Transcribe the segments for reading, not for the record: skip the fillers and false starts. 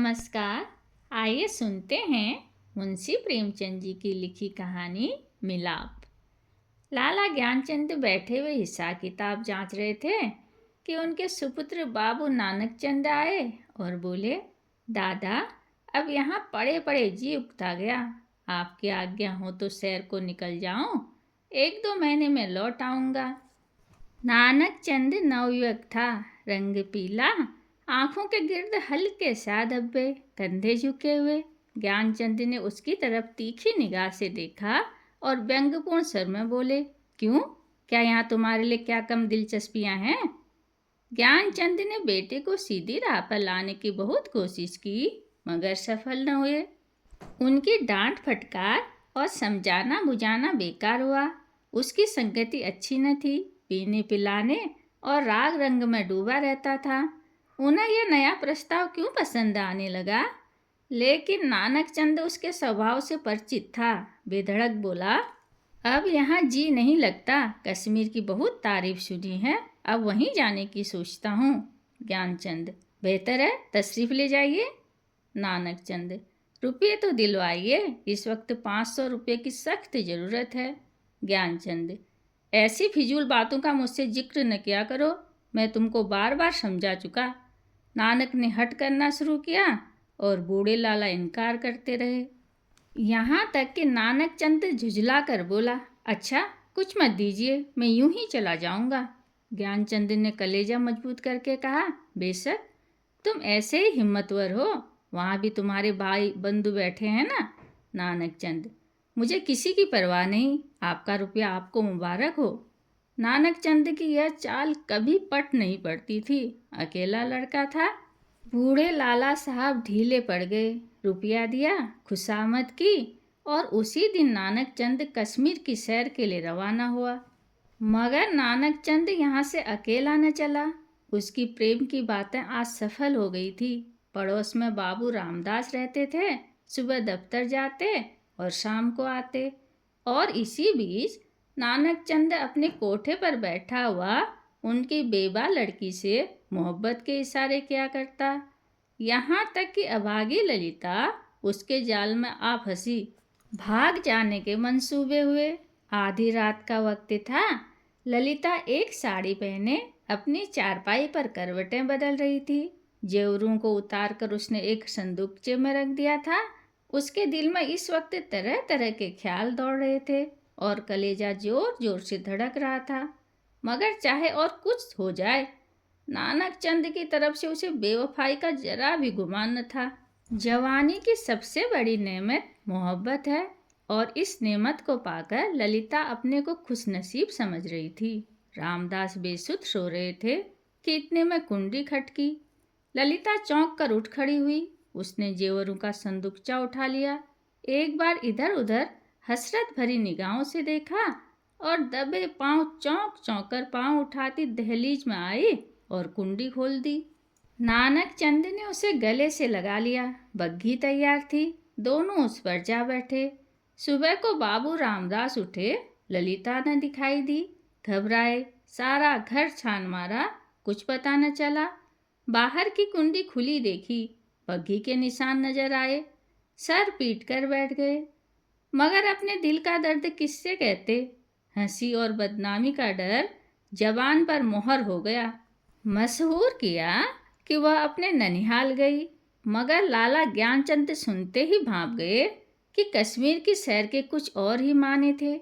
नमस्कार। आइए सुनते हैं मुंशी प्रेमचंद जी की लिखी कहानी मिलाप। लाला ज्ञानचंद बैठे हुए हिसाब किताब जांच रहे थे कि उनके सुपुत्र बाबू नानक चंद आए और बोले, दादा, अब यहाँ पड़े पड़े जी उगता गया। आपकी आज्ञा हो तो सैर को निकल जाऊं, 1-2 महीने में लौट आऊंगा। नानक चंद नवयुवक था, रंग पीला, आंखों के गिर्द हल्के सा धब्बे, कंधे झुके हुए। ज्ञानचंद ने उसकी तरफ तीखी निगाह से देखा और व्यंग्यपूर्ण स्वर में बोले, क्यों, क्या यहाँ तुम्हारे लिए क्या कम दिलचस्पियां हैं? ज्ञानचंद ने बेटे को सीधी राह पर लाने की बहुत कोशिश की, मगर सफल न हुए। उनकी डांट फटकार और समझाना बुझाना बेकार हुआ। उसकी संगति अच्छी न थी, पीने पिलाने और राग रंग में डूबा रहता था। उन्हें यह नया प्रस्ताव क्यों पसंद आने लगा? लेकिन नानक चंद उसके स्वभाव से परिचित था। बेधड़क बोला, अब यहाँ जी नहीं लगता, कश्मीर की बहुत तारीफ सुनी है, अब वहीं जाने की सोचता हूँ। ज्ञानचंद, बेहतर है तशरीफ ले जाइए। नानक चंद, रुपये तो दिलवाइए, इस वक्त 500 रुपये की सख्त ज़रूरत है। ज्ञानचंद, ऐसी फिजूल बातों का मुझसे जिक्र न किया करो, मैं तुमको बार बार समझा चुका। नानक ने हट करना शुरू किया और बूढ़े लाला इनकार करते रहे। यहाँ तक कि नानक चंद झुझला कर बोला, अच्छा कुछ मत दीजिए, मैं यूं ही चला जाऊंगा। ज्ञानचंद ने कलेजा मजबूत करके कहा, बेशक, तुम ऐसे ही हिम्मतवर हो, वहाँ भी तुम्हारे भाई बंधु बैठे हैं ना। नानक चंद, मुझे किसी की परवाह नहीं, आपका रुपया आपको मुबारक हो। नानक चंद की यह चाल कभी पट नहीं पड़ती थी, अकेला लड़का था। बूढ़े लाला साहब ढीले पड़ गए, रुपया दिया, खुशामद की और उसी दिन नानक चंद कश्मीर की सैर के लिए रवाना हुआ। मगर नानक चंद यहाँ से अकेला न चला, उसकी प्रेम की बातें आज सफल हो गई थी। पड़ोस में बाबू रामदास रहते थे, सुबह दफ्तर जाते और शाम को आते। और इसी बीच नानक चंद अपने कोठे पर बैठा हुआ उनकी बेवा लड़की से मोहब्बत के इशारे किया करता। यहाँ तक कि अभागी ललिता उसके जाल में आ फंसी। भाग जाने के मंसूबे हुए। आधी रात का वक्त था। ललिता एक साड़ी पहने अपनी चारपाई पर करवटें बदल रही थी। जेवरों को उतार कर उसने एक संदूकचे में रख दिया था। उसके दिल में इस वक्त तरह तरह के ख्याल दौड़ रहे थे और कलेजा जोर जोर से धड़क रहा था। मगर चाहे और कुछ हो जाए, नानक चंद की तरफ से उसे बेवफाई का जरा भी गुमान न था। जवानी की सबसे बड़ी नेमत मोहब्बत है और इस नेमत को पाकर ललिता अपने को खुशनसीब समझ रही थी। रामदास बेसुध सो रहे थे कि इतने में कुंडी खटकी। ललिता चौंक कर उठ खड़ी हुई। उसने जेवरों का संदूकचा उठा लिया, एक बार इधर उधर हसरत भरी निगाहों से देखा और दबे पांव चौंक चौंक कर पांव उठाती दहलीज में आई और कुंडी खोल दी। नानक चंद ने उसे गले से लगा लिया। बग्घी तैयार थी, दोनों उस पर जा बैठे। सुबह को बाबू रामदास उठे, ललिता न दिखाई दी। घबराए, सारा घर छान मारा, कुछ पता न चला। बाहर की कुंडी खुली देखी, बग्घी के निशान नजर आए। सर पीट कर बैठ गए। मगर अपने दिल का दर्द किससे कहते? हंसी और बदनामी का डर जबान पर मोहर हो गया। मशहूर किया कि वह अपने ननिहाल गई। मगर लाला ज्ञानचंद सुनते ही भांप गए कि कश्मीर की सैर के कुछ और ही माने थे।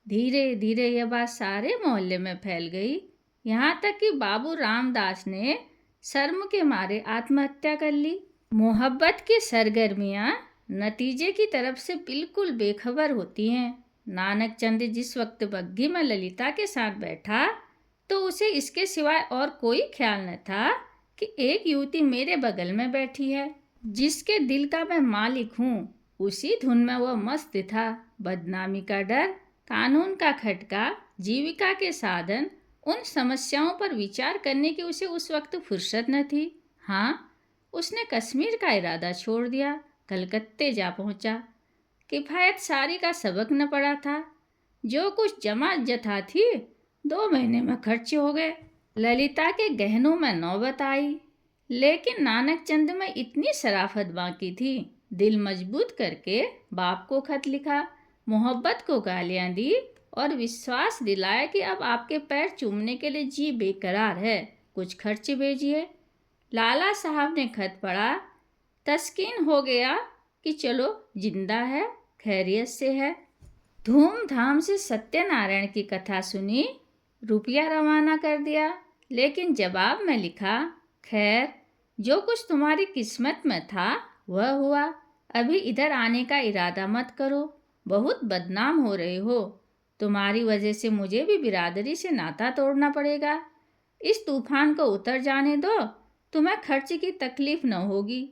धीरे धीरे यह बात सारे मोहल्ले में फैल गई, यहाँ तक कि बाबू रामदास ने शर्म के मारे आत्महत्या कर ली। मोहब्बत की सरगर्मियाँ नतीजे की तरफ से बिल्कुल बेखबर होती हैं। नानक चंद जिस वक्त बग्घी में ललिता के साथ बैठा तो उसे इसके सिवाय और कोई ख्याल न था कि एक युवती मेरे बगल में बैठी है, जिसके दिल का मैं मालिक हूँ। उसी धुन में वह मस्त था। बदनामी का डर, कानून का खटका, जीविका के साधन, उन समस्याओं पर विचार करने की उसे उस वक्त फुर्सत न थी। हाँ, उसने कश्मीर का इरादा छोड़ दिया, कलकत्ते जा पहुंचा। किफ़ायत सारी का सबक न पड़ा था। जो कुछ जमा जथा थी, 2 महीने में खर्च हो गए। ललिता के गहनों में नौबत आई, लेकिन नानक चंद में इतनी शराफत बाकी थी। दिल मजबूत करके बाप को खत लिखा, मोहब्बत को गालियां दी और विश्वास दिलाया कि अब आपके पैर चूमने के लिए जी बेकरार है, कुछ खर्च भेजिए। लाला साहब ने खत पढ़ा, तस्कीन हो गया कि चलो जिंदा है, खैरियत से है। धूमधाम से सत्यनारायण की कथा सुनी, रुपया रवाना कर दिया। लेकिन जवाब में लिखा, खैर जो कुछ तुम्हारी किस्मत में था वह हुआ, अभी इधर आने का इरादा मत करो, बहुत बदनाम हो रहे हो। तुम्हारी वजह से मुझे भी बिरादरी से नाता तोड़ना पड़ेगा। इस तूफान को उतर जाने दो, तुम्हें खर्च की तकलीफ न होगी।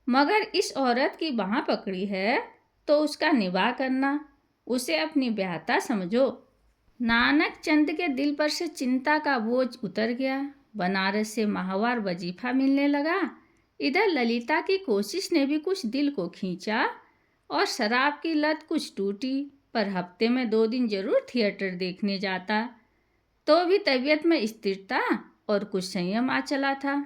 मगर इस औरत की बाह पकड़ी है तो उसका निबाह करना, उसे अपनी ब्याहता समझो। नानक चंद के दिल पर से चिंता का बोझ उतर गया। बनारस से माहवार वजीफा मिलने लगा। इधर ललिता की कोशिश ने भी कुछ दिल को खींचा और शराब की लत कुछ टूटी, पर हफ्ते में 2 दिन जरूर थिएटर देखने जाता। तो भी तबीयत में स्थिरता और कुछ संयम आ चला था।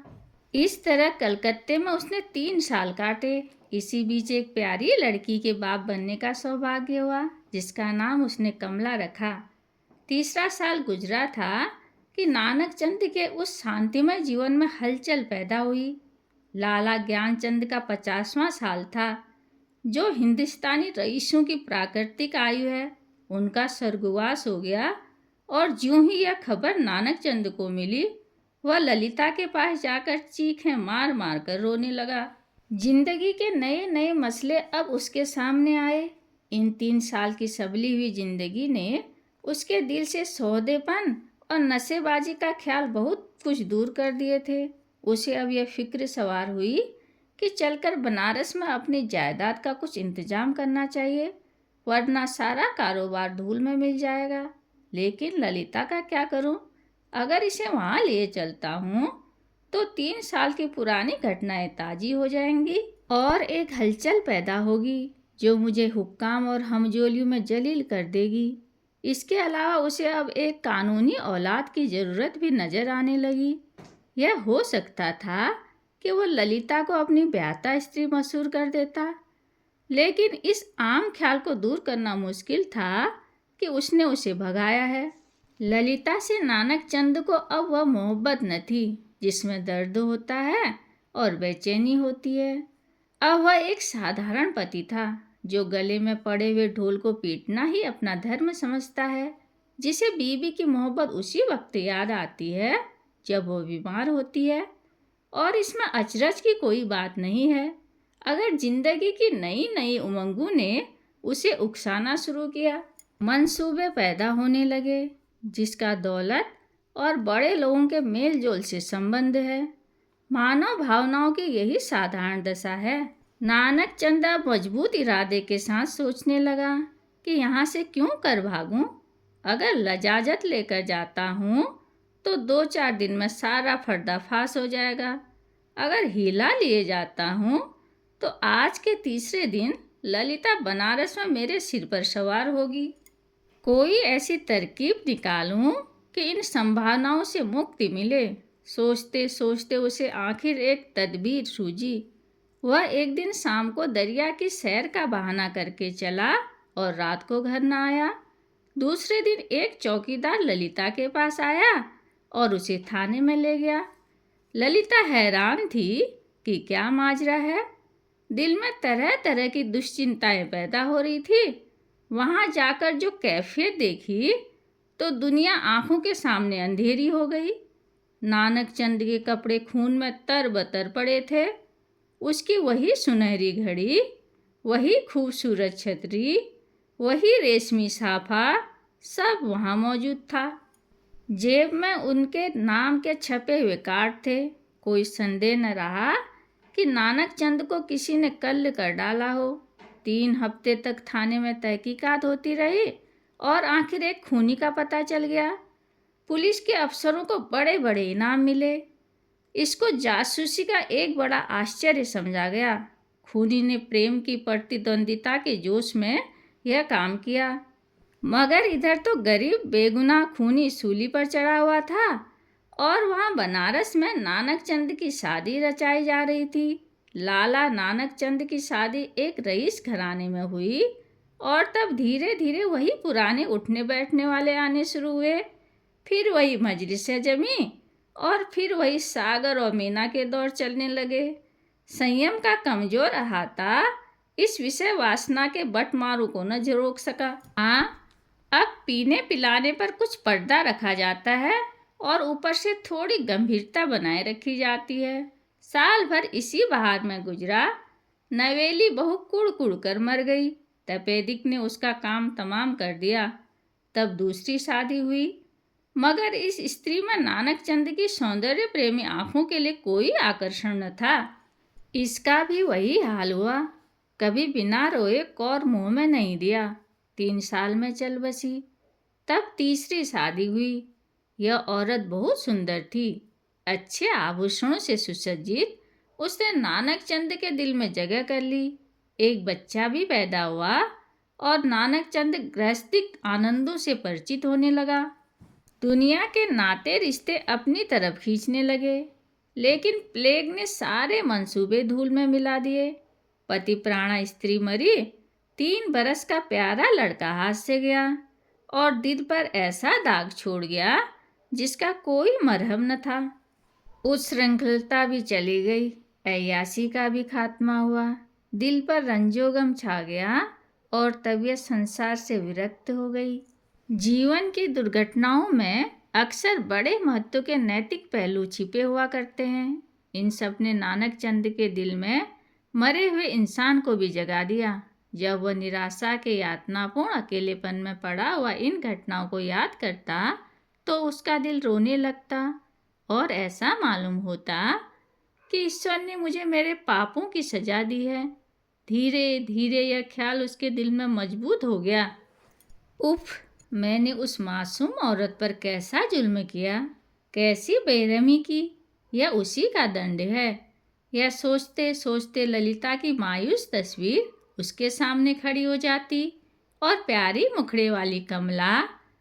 इस तरह कलकत्ते में उसने 3 साल काटे। इसी बीच एक प्यारी लड़की के बाप बनने का सौभाग्य हुआ, जिसका नाम उसने कमला रखा। तीसरा साल गुजरा था कि नानक चंद के उस शांतिमय जीवन में हलचल पैदा हुई। लाला ज्ञानचंद का 50वां साल था। जो हिंदुस्तानी रईसों की प्राकृतिक आयु है, उनका स्वर्गवास हो गया। और ज्यों ही यह खबर नानक चंद को मिली, वह ललिता के पास जाकर चीखें मार मार कर रोने लगा। जिंदगी के नए नए मसले अब उसके सामने आए। इन 3 साल की सबली हुई जिंदगी ने उसके दिल से सौदेपन और नशेबाजी का ख्याल बहुत कुछ दूर कर दिए थे। उसे अब यह फिक्र सवार हुई कि चलकर बनारस में अपनी जायदाद का कुछ इंतजाम करना चाहिए, वरना सारा कारोबार धूल में मिल जाएगा। लेकिन ललिता का क्या करूं? अगर इसे वहां लिए चलता हूं तो 3 साल की पुरानी घटनाएं ताजी हो जाएंगी और एक हलचल पैदा होगी जो मुझे हुक्काम और हमजोलियों में जलील कर देगी। इसके अलावा उसे अब एक कानूनी औलाद की ज़रूरत भी नज़र आने लगी। यह हो सकता था कि वह ललिता को अपनी ब्याहता स्त्री मशहूर कर देता, लेकिन इस आम ख्याल को दूर करना मुश्किल था कि उसने उसे भगाया है। ललिता से नानक चंद को अब वह मोहब्बत न थी जिसमें दर्द होता है और बेचैनी होती है। अब वह एक साधारण पति था जो गले में पड़े हुए ढोल को पीटना ही अपना धर्म समझता है, जिसे बीवी की मोहब्बत उसी वक्त याद आती है जब वो बीमार होती है। और इसमें अचरज की कोई बात नहीं है। अगर जिंदगी की नई नई उमंगों ने उसे उकसाना शुरू किया, मंसूबे पैदा होने लगे जिसका दौलत और बड़े लोगों के मेल जोल से संबंध है। मानव भावनाओं की यही साधारण दशा है। नानक चंद मजबूत इरादे के साथ सोचने लगा कि यहाँ से क्यों कर भागूं? अगर लजाजत लेकर जाता हूँ तो 2-4 दिन में सारा पर्दाफाश हो जाएगा। अगर हीला लिए जाता हूँ तो आज के तीसरे दिन ललिता बनारस में मेरे सिर पर सवार होगी। कोई ऐसी तरकीब निकालूं कि इन संभावनाओं से मुक्ति मिले। सोचते सोचते उसे आखिर एक तदबीर सूझी। वह एक दिन शाम को दरिया की सैर का बहाना करके चला और रात को घर न आया। दूसरे दिन एक चौकीदार ललिता के पास आया और उसे थाने में ले गया। ललिता हैरान थी कि क्या माजरा है। दिल में तरह तरह की दुश्चिंताएं पैदा हो रही थी। वहां जाकर जो कैफियत देखी तो दुनिया आंखों के सामने अंधेरी हो गई। नानक चंद के कपड़े खून में तरबतर पड़े थे। उसकी वही सुनहरी घड़ी, वही खूबसूरत छतरी, वही रेशमी साफा, सब वहाँ मौजूद था। जेब में उनके नाम के छपे हुए कार्ड थे। कोई संदेह न रहा कि नानक चंद को किसी ने कल्ल कर डाला हो। 3 हफ्ते तक थाने में तहकीकात होती रही और आखिर एक खूनी का पता चल गया। पुलिस के अफसरों को बड़े बड़े इनाम मिले। इसको जासूसी का एक बड़ा आश्चर्य समझा गया। खूनी ने प्रेम की प्रतिद्वंदिता के जोश में यह काम किया, मगर इधर तो गरीब बेगुनाह खूनी सूली पर चढ़ा हुआ था और वहाँ बनारस में नानक चंद की शादी रचाई जा रही थी। लाला नानक चंद की शादी एक रईस घराने में हुई और तब धीरे धीरे वही पुराने उठने बैठने वाले आने शुरू हुए। फिर वही मजलिसें जमी और फिर वही सागर और मीना के दौर चलने लगे। संयम का कमजोर अहाता इस विषय वासना के बटमारू को न रोक सका। हाँ, अब पीने पिलाने पर कुछ पर्दा रखा जाता है और ऊपर से थोड़ी गंभीरता बनाए रखी जाती है। साल भर इसी बहार में गुजरा। नवेली बहू कुड़ कुड़ कर मर गई। तपेदिक ने उसका काम तमाम कर दिया। तब दूसरी शादी हुई, मगर इस स्त्री में नानक चंद की सौंदर्य प्रेमी आंखों के लिए कोई आकर्षण न था। इसका भी वही हाल हुआ। कभी बिना रोए कौर मुंह में नहीं दिया। 3 साल में चल बसी। तब तीसरी शादी हुई। यह औरत बहुत सुंदर थी, अच्छे आभूषणों से सुसज्जित। उसने नानक चंद के दिल में जगह कर ली। एक बच्चा भी पैदा हुआ और नानक चंद गृहस्थिक आनंदों से परिचित होने लगा। दुनिया के नाते रिश्ते अपनी तरफ खींचने लगे, लेकिन प्लेग ने सारे मंसूबे धूल में मिला दिए। पति प्राणा स्त्री मरी। 3 बरस का प्यारा लड़का हाथ से गया और दिल पर ऐसा दाग छोड़ गया जिसका कोई मरहम न था। उच्छृंखलता भी चली गई, अय्यासी का भी खात्मा हुआ। दिल पर रंजोगम छा गया और तबीयत संसार से विरक्त हो गई। जीवन की दुर्घटनाओं में अक्सर बड़े महत्व के नैतिक पहलू छिपे हुआ करते हैं। इन सब ने नानक चंद के दिल में मरे हुए इंसान को भी जगा दिया। जब वह निराशा के यातनापूर्ण अकेलेपन में पड़ा हुआ इन घटनाओं को याद करता तो उसका दिल रोने लगता और ऐसा मालूम होता कि ईश्वर ने मुझे मेरे पापों की सजा दी है। धीरे धीरे यह ख्याल उसके दिल में मजबूत हो गया। उफ, मैंने उस मासूम औरत पर कैसा जुल्म किया, कैसी बेरहमी की। यह उसी का दंड है। यह सोचते सोचते ललिता की मायूस तस्वीर उसके सामने खड़ी हो जाती और प्यारी मुखड़े वाली कमला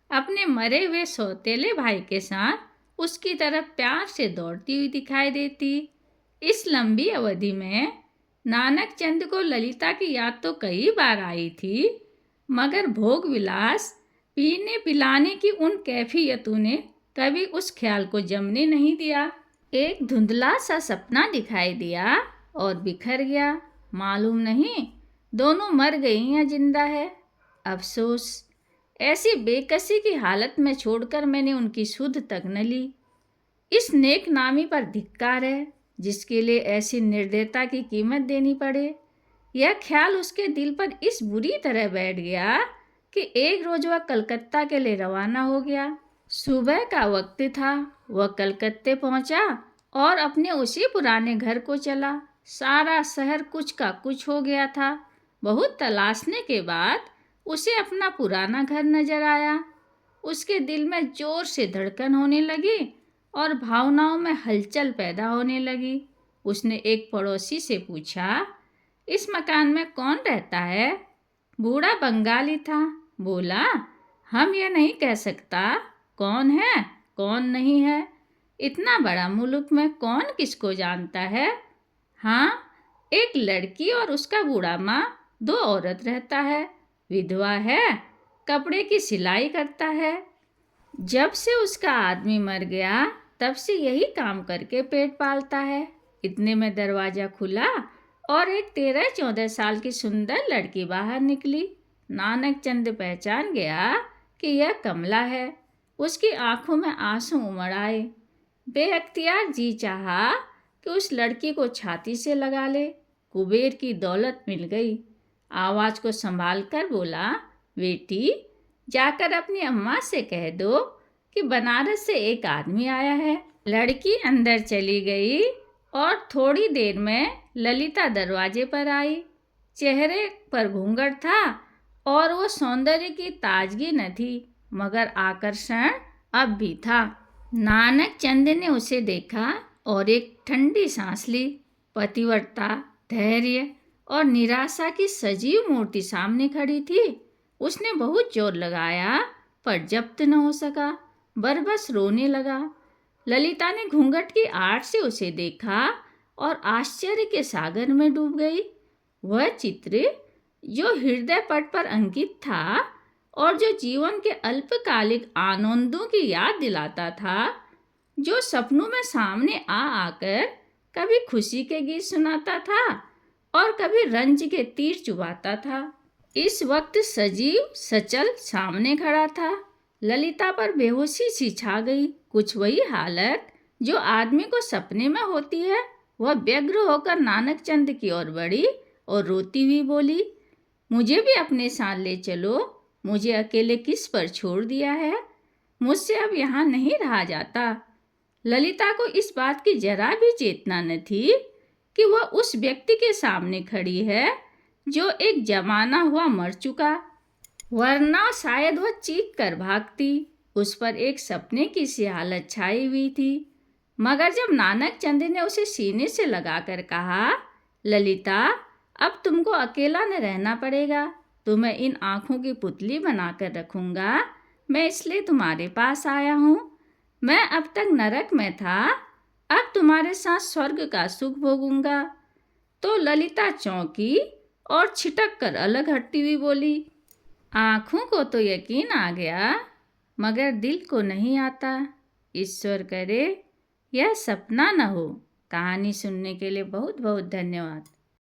अपने मरे हुए सौतेले भाई के साथ उसकी तरफ प्यार से दौड़ती हुई दिखाई देती। इस लंबी अवधि में नानक चंद को ललिता की याद तो कई बार आई थी, मगर भोग विलास पीने पिलाने की उन कैफियतों ने कभी उस ख्याल को जमने नहीं दिया। एक धुंधला सा सपना दिखाई दिया और बिखर गया। मालूम नहीं दोनों मर गई या जिंदा है। अफसोस, ऐसी बेकसी की हालत में छोड़कर मैंने उनकी सुध तक न ली। इस नेक नामी पर धिक्कार है जिसके लिए ऐसी निर्दयता की कीमत देनी पड़े। यह ख्याल उसके दिल पर इस बुरी तरह बैठ गया कि एक रोज वह कलकत्ता के लिए रवाना हो गया। सुबह का वक्त था। वह कलकत्ते पहुंचा और अपने उसी पुराने घर को चला। सारा शहर कुछ का कुछ हो गया था। बहुत तलाशने के बाद उसे अपना पुराना घर नजर आया। उसके दिल में जोर से धड़कन होने लगी और भावनाओं में हलचल पैदा होने लगी। उसने एक पड़ोसी से पूछा, इस मकान में कौन रहता है? बूढ़ा बंगाली था। बोला, हम यह नहीं कह सकता कौन है कौन नहीं है। इतना बड़ा मुल्क में कौन किसको जानता है। हाँ, एक लड़की और उसका बूढ़ा माँ, 2 औरत रहता है। विधवा है, कपड़े की सिलाई करता है। जब से उसका आदमी मर गया तब से यही काम करके पेट पालता है। इतने में दरवाज़ा खुला और एक 13-14 साल की सुंदर लड़की बाहर निकली। नानक चंद पहचान गया कि यह कमला है। उसकी आंखों में आंसू उमड़ आए। बेअख्तियार जी चाहा कि उस लड़की को छाती से लगा ले। कुबेर की दौलत मिल गई। आवाज़ को संभाल कर बोला, बेटी, जाकर अपनी अम्मा से कह दो कि बनारस से एक आदमी आया है। लड़की अंदर चली गई और थोड़ी देर में ललिता दरवाजे पर आई। चेहरे पर घूंघट था और वो सौंदर्य की ताजगी न थी, मगर आकर्षण अब भी था। नानक चंद ने उसे देखा और एक ठंडी सांस ली। पतिव्रता, धैर्य और निराशा की सजीव मूर्ति सामने खड़ी थी। उसने बहुत जोर लगाया पर जब्त न हो सका। बरबस रोने लगा। ललिता ने घूंघट की आड़ से उसे देखा और आश्चर्य के सागर में डूब गई। वह चित्र जो हृदय पट पर अंकित था और जो जीवन के अल्पकालिक आनंदों की याद दिलाता था, जो सपनों में सामने आ आकर कभी खुशी के गीत सुनाता था और कभी रंज के तीर चुभाता था, इस वक्त सजीव सचल सामने खड़ा था। ललिता पर बेहोशी सी छा गई। कुछ वही हालत जो आदमी को सपने में होती है। वह व्यग्र होकर नानक चंद की ओर बढ़ी और रोती हुई बोली, मुझे भी अपने साथ ले चलो। मुझे अकेले किस पर छोड़ दिया है? मुझसे अब यहाँ नहीं रहा जाता। ललिता को इस बात की जरा भी चेतना न थी कि वह उस व्यक्ति के सामने खड़ी है जो एक जमाना हुआ मर चुका, वरना शायद वह चीख कर भागती। उस पर एक सपने की सी हालत छाई हुई थी। मगर जब नानक चंद ने उसे सीने से लगाकर कहा, ललिता, अब तुमको अकेला न रहना पड़ेगा। तुम्हें इन आँखों की पुतली बनाकर रखूँगा। मैं इसलिए तुम्हारे पास आया हूँ। मैं अब तक नरक में था, अब तुम्हारे साथ स्वर्ग का सुख भोगूंगा। तो ललिता चौंकी और छिटक कर अलग हटती हुई बोली, आँखों को तो यकीन आ गया, मगर दिल को नहीं आता। ईश्वर करे यह सपना न हो। कहानी सुनने के लिए बहुत बहुत धन्यवाद।